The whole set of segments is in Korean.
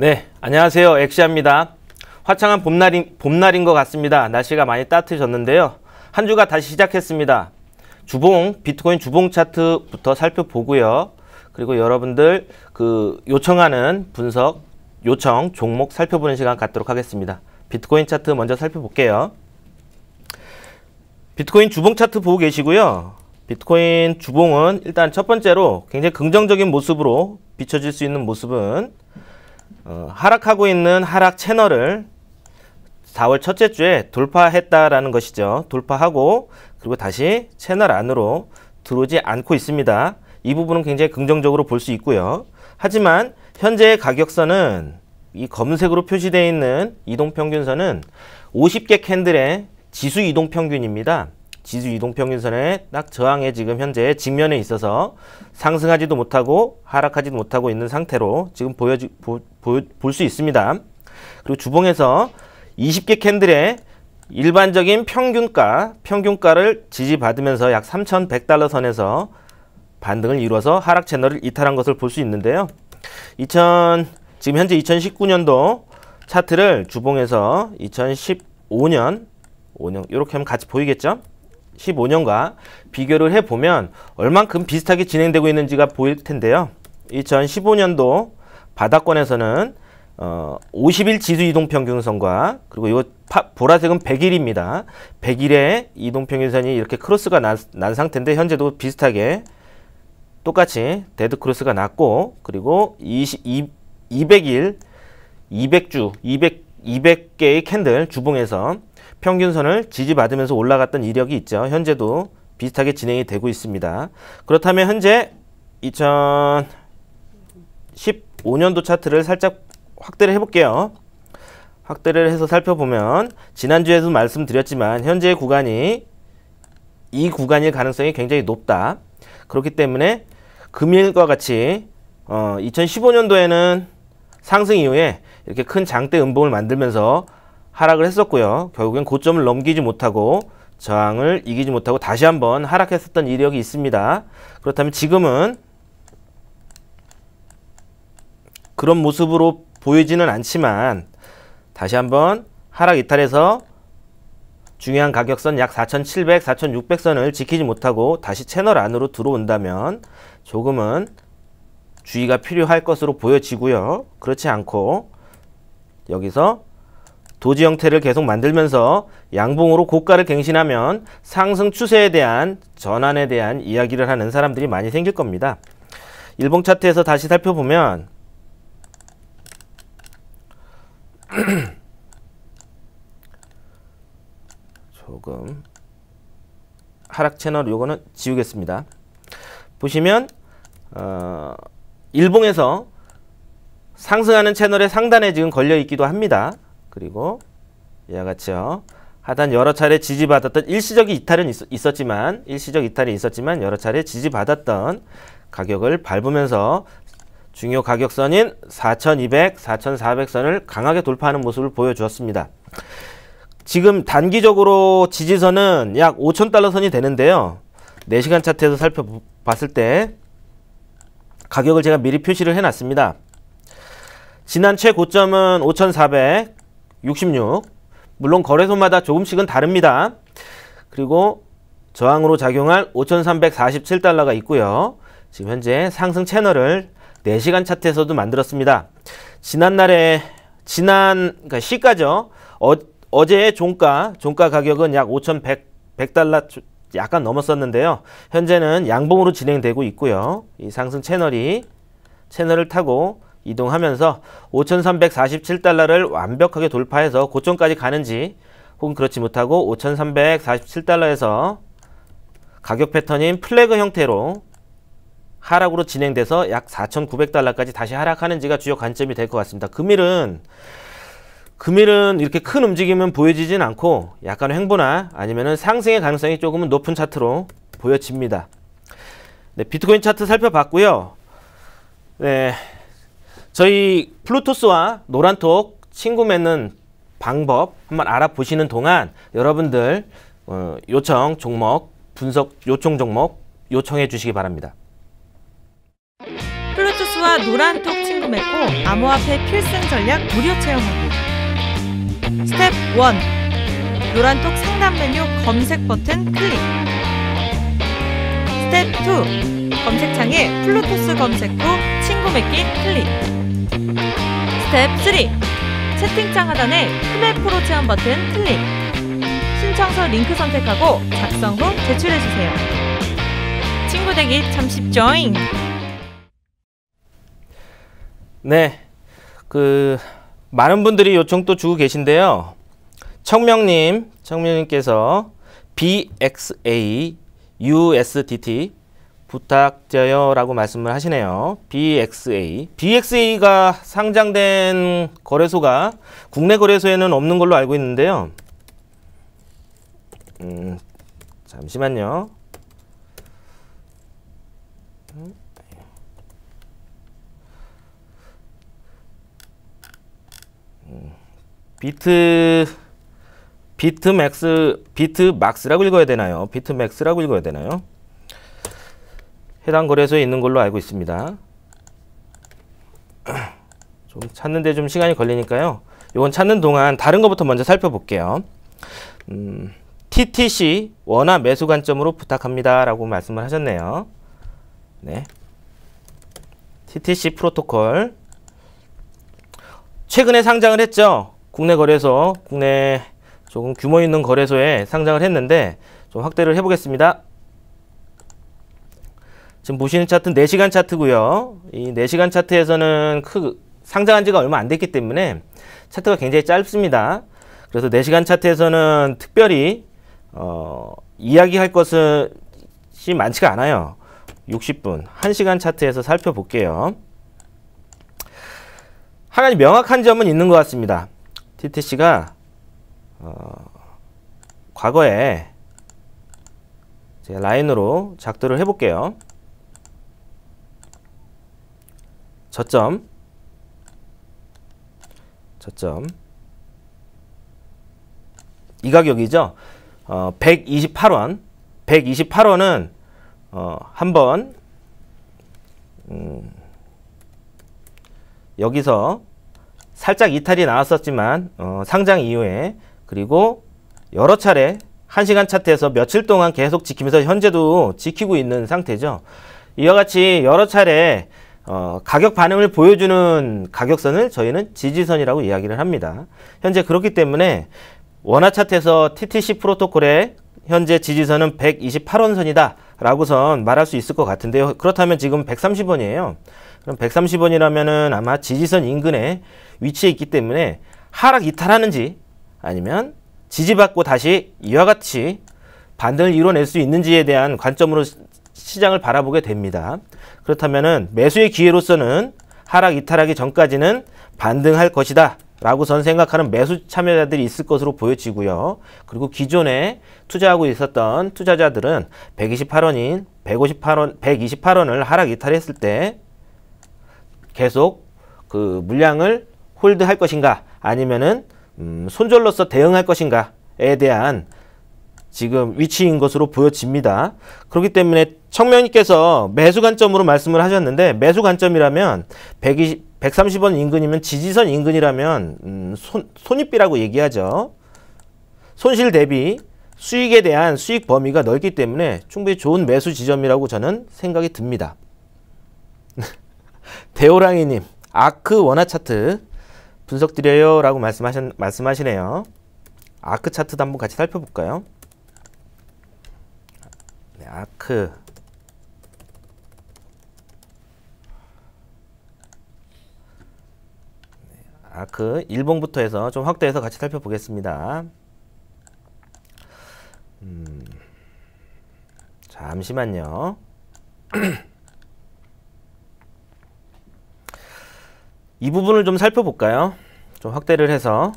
네, 안녕하세요. 엑시아입니다. 화창한 봄날인 것 같습니다. 날씨가 많이 따뜻해졌는데요. 한 주가 다시 시작했습니다. 비트코인 주봉 차트부터 살펴보고요. 그리고 여러분들 요청하는 분석, 요청, 종목 살펴보는 시간 갖도록 하겠습니다. 비트코인 차트 먼저 살펴볼게요. 비트코인 주봉 차트 보고 계시고요. 비트코인 주봉은 일단 첫 번째로 굉장히 긍정적인 모습으로 비춰질 수 있는 모습은 하락하고 있는 하락 채널을 4월 첫째 주에 돌파했다라는 것이죠. 돌파하고 그리고 다시 채널 안으로 들어오지 않고 있습니다. 이 부분은 굉장히 긍정적으로 볼 수 있고요. 하지만 현재의 가격선은 이 검은색으로 표시되어 있는 이동평균선은 50개 캔들의 지수 이동평균입니다. 지수 이동평균선에 딱 저항에 지금 현재 직면에 있어서 상승하지도 못하고 하락하지도 못하고 있는 상태로 지금 볼 수 있습니다. 그리고 주봉에서 20개 캔들의 일반적인 평균가를 지지받으면서 약 3,100달러 선에서 반등을 이루어서 하락 채널을 이탈한 것을 볼 수 있는데요. 지금 현재 2019년도 차트를 주봉에서 2015년 이렇게 하면 같이 보이겠죠? 15년과 비교를 해보면 얼만큼 비슷하게 진행되고 있는지가 보일 텐데요. 2015년도 바닥권에서는 50일 지수 이동평균선과 그리고 이 보라색은 100일입니다. 100일의 이동평균선이 이렇게 크로스가 난 상태인데 현재도 비슷하게 똑같이 데드 크로스가 났고 그리고 200일, 200개의 캔들 주봉에서 평균선을 지지받으면서 올라갔던 이력이 있죠. 현재도 비슷하게 진행이 되고 있습니다. 그렇다면 현재 2015년도 차트를 살짝 확대를 해볼게요. 확대를 해서 살펴보면 지난주에도 말씀드렸지만 현재의 구간이 이 구간일 가능성이 굉장히 높다. 그렇기 때문에 금일과 같이 2015년도에는 상승 이후에 이렇게 큰 장대 음봉을 만들면서 하락을 했었고요. 결국엔 고점을 넘기지 못하고 저항을 이기지 못하고 다시 한번 하락했었던 이력이 있습니다. 그렇다면 지금은 그런 모습으로 보이지는 않지만 다시 한번 하락 이탈해서 중요한 가격선 약 4,700, 4,600선을 지키지 못하고 다시 채널 안으로 들어온다면 조금은 주의가 필요할 것으로 보여지고요. 그렇지 않고 여기서 도지 형태를 계속 만들면서 양봉으로 고가를 갱신하면 상승 추세에 대한 전환에 대한 이야기를 하는 사람들이 많이 생길 겁니다. 일봉 차트에서 다시 살펴보면 조금 하락 채널 요거는 지우겠습니다. 보시면 일봉에서 상승하는 채널의 상단에 지금 걸려 있기도 합니다. 그리고 이와 같이요. 하단 여러 차례 지지받았던 일시적 이탈이 있었지만 여러 차례 지지받았던 가격을 밟으면서 중요 가격선인 4,200, 4,400선을 강하게 돌파하는 모습을 보여주었습니다. 지금 단기적으로 지지선은 약 5,000달러 선이 되는데요. 4시간 차트에서 살펴봤을 때 가격을 제가 미리 표시를 해놨습니다. 지난 최고점은 5,466. 물론 거래소마다 조금씩은 다릅니다. 그리고 저항으로 작용할 5,347달러가 있고요. 지금 현재 상승 채널을 4시간 차트에서도 만들었습니다. 그러니까 시가죠. 어제의 종가 가격은 약 5,100달러 약간 넘었었는데요. 현재는 양봉으로 진행되고 있고요. 이 상승 채널을 타고 이동하면서 5,347달러를 완벽하게 돌파해서 고점까지 가는지 혹은 그렇지 못하고 5,347달러에서 가격 패턴인 플래그 형태로 하락으로 진행돼서 약 4,900달러까지 다시 하락하는지가 주요 관점이 될 것 같습니다. 금일은 이렇게 큰 움직임은 보여지진 않고 약간 횡보나 아니면은 상승의 가능성이 조금은 높은 차트로 보여집니다. 네, 비트코인 차트 살펴봤고요. 네, 저희 플루토스와 노란톡 친구 맺는 방법 한번 알아보시는 동안 여러분들 요청 종목 분석 요청 종목 요청해 주시기 바랍니다. 플루토스와 노란톡 친구 구매 후 암호화폐 필승 전략 무료 체험하기. 스텝 1. 노란톡 상단 메뉴 검색 버튼 클릭. 스텝 2. 검색창에 플루토스 검색 후 친구 맺기 클릭. 스텝 3. 채팅창 하단에 크메 프로 체험 버튼 클릭. 신청서 링크 선택하고 작성 후 제출해주세요. 친구 되기 참 쉽죠잉? 네, 많은 분들이 요청 또 주고 계신데요. 청명님께서 BXA USDT 부탁드려요 라고 말씀을 하시네요. BXA가 상장된 거래소가 국내 거래소에는 없는 걸로 알고 있는데요. 잠시만요. 비트막스라고 읽어야 되나요? 비트맥스라고 읽어야 되나요? 해당 거래소에 있는 걸로 알고 있습니다. 좀 찾는데 좀 시간이 걸리니까요. 이건 찾는 동안 다른 것부터 먼저 살펴볼게요. TTC 원화 매수 관점으로 부탁합니다 라고 말씀을 하셨네요. 네. TTC 프로토콜 최근에 상장을 했죠. 국내 거래소, 국내 조금 규모 있는 거래소에 상장을 했는데 좀 확대를 해보겠습니다. 지금 보시는 차트는 4시간 차트고요. 이 4시간 차트에서는 상장한 지가 얼마 안 됐기 때문에 차트가 굉장히 짧습니다. 그래서 4시간 차트에서는 특별히 이야기할 것이 많지가 않아요. 60분, 1시간 차트에서 살펴볼게요. 한 가지 명확한 점은 있는 것 같습니다. TTC가 과거에 제가 라인으로 작도를 해볼게요. 저점 이 가격이죠. 128원 128원은 한번 여기서 살짝 이탈이 나왔었지만 상장 이후에 그리고 여러 차례 1시간 차트에서 며칠 동안 계속 지키면서 현재도 지키고 있는 상태죠. 이와 같이 여러 차례 가격 반응을 보여주는 가격선을 저희는 지지선이라고 이야기를 합니다. 현재 그렇기 때문에 원화 차트에서 TTC 프로토콜의 현재 지지선은 128원 선이다 라고선 말할 수 있을 것 같은데요. 그렇다면 지금 130원이에요. 그럼 130원이라면은 아마 지지선 인근에 위치해 있기 때문에 하락 이탈하는지 아니면 지지받고 다시 이와 같이 반등을 이뤄낼 수 있는지에 대한 관점으로 시장을 바라보게 됩니다. 그렇다면은 매수의 기회로서는 하락 이탈하기 전까지는 반등할 것이다 라고선 생각하는 매수 참여자들이 있을 것으로 보여지고요. 그리고 기존에 투자하고 있었던 투자자들은 128원인 128원을 하락 이탈했을 때 계속 그 물량을 홀드할 것인가 아니면은 손절로서 대응할 것인가에 대한 지금 위치인 것으로 보여집니다. 그렇기 때문에 청명님께서 매수 관점으로 말씀을 하셨는데 매수 관점이라면 130원 인근이면 지지선 인근이라면 손익비라고 얘기하죠. 손실 대비 수익에 대한 수익 범위가 넓기 때문에 충분히 좋은 매수 지점이라고 저는 생각이 듭니다. 대호랑이님 아크 원화 차트 분석 드려요 라고 말씀하시네요. 아크 차트도 한번 같이 살펴볼까요? 네, 아크 일봉부터 해서 좀 확대해서 같이 살펴보겠습니다. 잠시만요. 이 부분을 좀 살펴볼까요? 좀 확대를 해서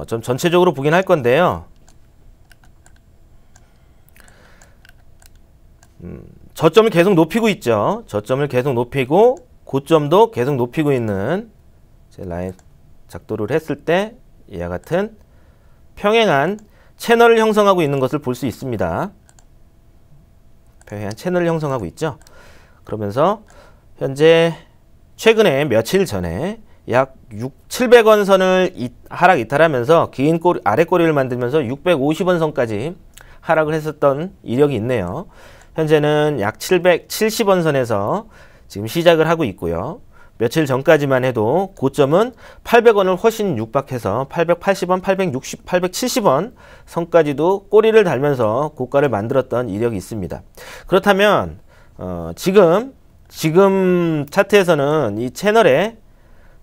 좀 전체적으로 보긴 할 건데요. 저점을 계속 높이고 있죠. 저점을 계속 높이고 고점도 계속 높이고 있는 제 라인 작도를 했을 때 이와 같은 평행한 채널을 형성하고 있는 것을 볼 수 있습니다. 평행한 채널을 형성하고 있죠. 그러면서 현재 최근에 며칠 전에 약 700원 선을 하락 이탈하면서 긴 꼬리, 아래 꼬리를 만들면서 650원 선까지 하락을 했었던 이력이 있네요. 현재는 약 770원 선에서 지금 시작을 하고 있고요. 며칠 전까지만 해도 고점은 800원을 훨씬 육박해서 880원, 860, 870원 선까지도 꼬리를 달면서 고가를 만들었던 이력이 있습니다. 그렇다면 지금 차트에서는 이 채널에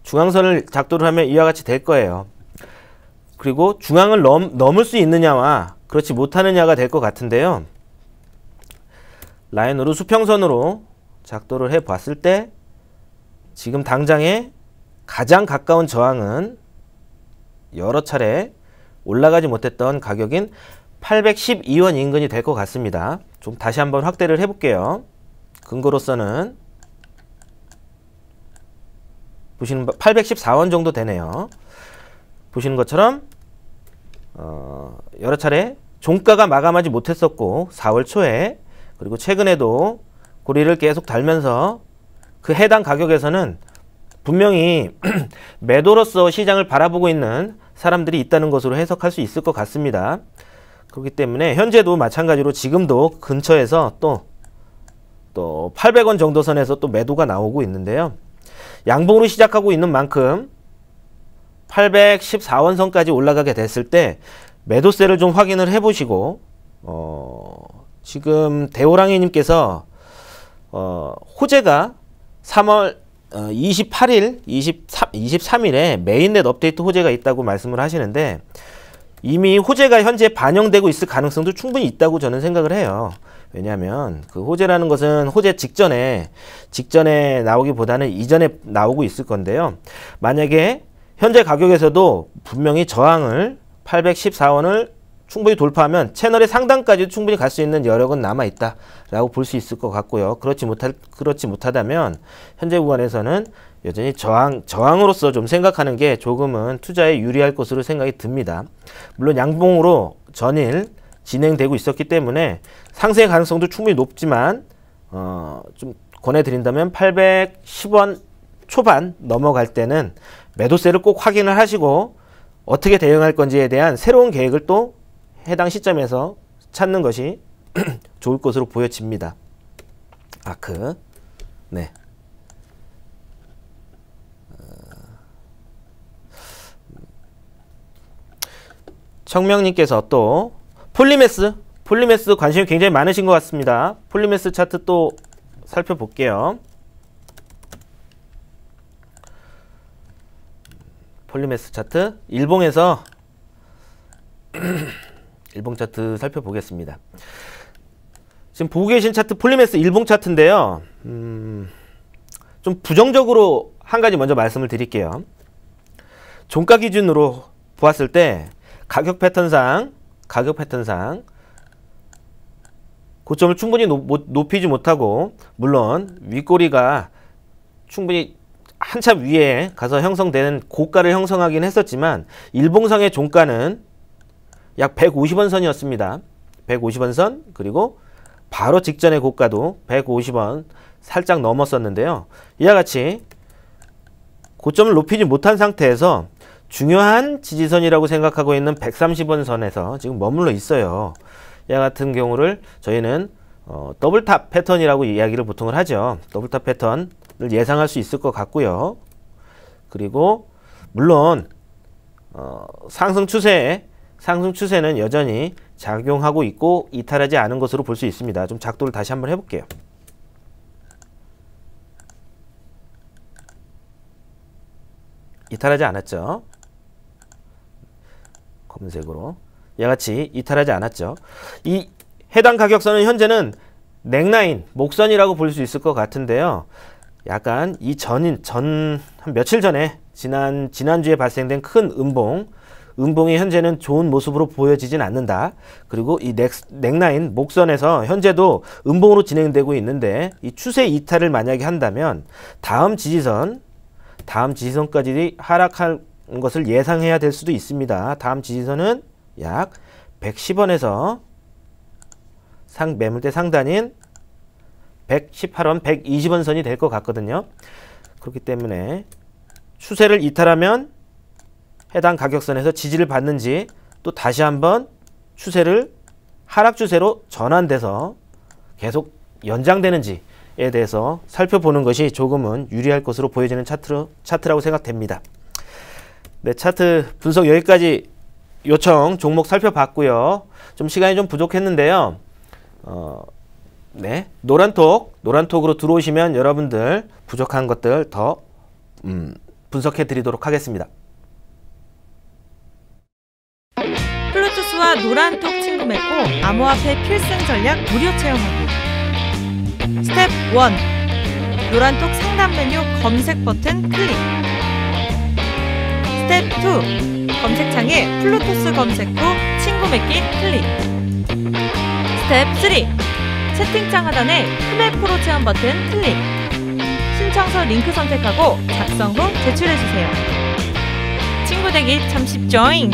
중앙선을 작도를 하면 이와 같이 될 거예요. 그리고 중앙을 넘을 수 있느냐와 그렇지 못하느냐가 될 것 같은데요. 라인으로 수평선으로 작도를 해 봤을 때 지금 당장에 가장 가까운 저항은 여러 차례 올라가지 못했던 가격인 812원 인근이 될 것 같습니다. 좀 다시 한번 확대를 해 볼게요. 근거로서는 보시는 814원 정도 되네요. 보시는 것처럼 여러 차례 종가가 마감하지 못했었고 4월 초에 그리고 최근에도 고리를 계속 달면서 그 해당 가격에서는 분명히 매도로서 시장을 바라보고 있는 사람들이 있다는 것으로 해석할 수 있을 것 같습니다. 그렇기 때문에 현재도 마찬가지로 지금도 근처에서 또 800원 정도 선에서 또 매도가 나오고 있는데요. 양봉으로 시작하고 있는 만큼 814원 선까지 올라가게 됐을 때 매도세를 좀 확인을 해 보시고 지금 대호랑이 님께서 호재가 3월 28일, 23일에 메인넷 업데이트 호재가 있다고 말씀을 하시는데 이미 호재가 현재 반영되고 있을 가능성도 충분히 있다고 저는 생각을 해요. 왜냐하면 그 호재라는 것은 호재 직전에 나오기보다는 이전에 나오고 있을 건데요. 만약에 현재 가격에서도 분명히 저항을 814원을 충분히 돌파하면 채널의 상단까지 충분히 갈 수 있는 여력은 남아있다 라고 볼 수 있을 것 같고요. 그렇지 못하다면 현재 구간에서는 여전히 저항으로서 좀 생각하는 게 조금은 투자에 유리할 것으로 생각이 듭니다. 물론 양봉으로 전일 진행되고 있었기 때문에 상승의 가능성도 충분히 높지만 좀 권해드린다면 810원 초반 넘어갈 때는 매도세를 꼭 확인을 하시고 어떻게 대응할 건지에 대한 새로운 계획을 또 해당 시점에서 찾는 것이 좋을 것으로 보여집니다. 아크. 네. 청명님께서 또 폴리메스 관심이 굉장히 많으신 것 같습니다. 폴리메스 차트 또 살펴볼게요. 폴리메스 차트 일봉에서 일봉 차트 살펴보겠습니다. 지금 보고 계신 차트 폴리메스 일봉 차트인데요. 좀 부정적으로 한 가지 먼저 말씀을 드릴게요. 종가 기준으로 보았을 때 가격 패턴상 고점을 충분히 높이지 못하고 물론 윗꼬리가 충분히 한참 위에 가서 형성되는 고가를 형성하긴 했었지만 일봉상의 종가는 약 150원 선이었습니다. 150원 선 그리고 바로 직전의 고가도 150원 살짝 넘었었는데요. 이와 같이 고점을 높이지 못한 상태에서 중요한 지지선이라고 생각하고 있는 130원 선에서 지금 머물러 있어요. 이와 같은 경우를 저희는 더블탑 패턴이라고 이야기를 보통 하죠. 더블탑 패턴을 예상할 수 있을 것 같고요. 그리고 물론 상승 추세는 여전히 작용하고 있고 이탈하지 않은 것으로 볼 수 있습니다. 좀 작도를 다시 한번 해볼게요. 이탈하지 않았죠. 검은색으로 이와 같이 이탈하지 않았죠. 이 해당 가격선은 현재는 넥라인, 목선이라고 볼 수 있을 것 같은데요. 약간 이 한 며칠 전에 지난주에 발생된 큰 음봉이 현재는 좋은 모습으로 보여지진 않는다. 그리고 이 넥라인 목선에서 현재도 음봉으로 진행되고 있는데 이 추세 이탈을 만약에 한다면 다음 지지선까지 하락할 것을 예상해야 될 수도 있습니다. 다음 지지선은 약 110원에서 매물대 상단인 118원, 120원 선이 될 것 같거든요. 그렇기 때문에 추세를 이탈하면 해당 가격선에서 지지를 받는지, 또 다시 한번 추세를 하락 추세로 전환돼서 계속 연장되는지에 대해서 살펴보는 것이 조금은 유리할 것으로 보여지는 차트라고 생각됩니다. 네, 차트 분석 여기까지 요청 종목 살펴봤고요. 좀 시간이 좀 부족했는데요. 네, 노란톡으로 들어오시면 여러분들 부족한 것들 더 분석해 드리도록 하겠습니다. 플루토스와 노란톡 친구 맺고 암호화폐 필승 전략 무료 체험하기. 스텝 1. 노란톡 상단 메뉴 검색 버튼 클릭. 스텝 2. 검색창에 플루토스 검색 후 친구 맺기 클릭. 스텝 3. 채팅창 하단에 크메 프로 체험 버튼 클릭. 신청서 링크 선택하고 작성 후 제출해주세요. 친구 되기 참 쉽죠잉?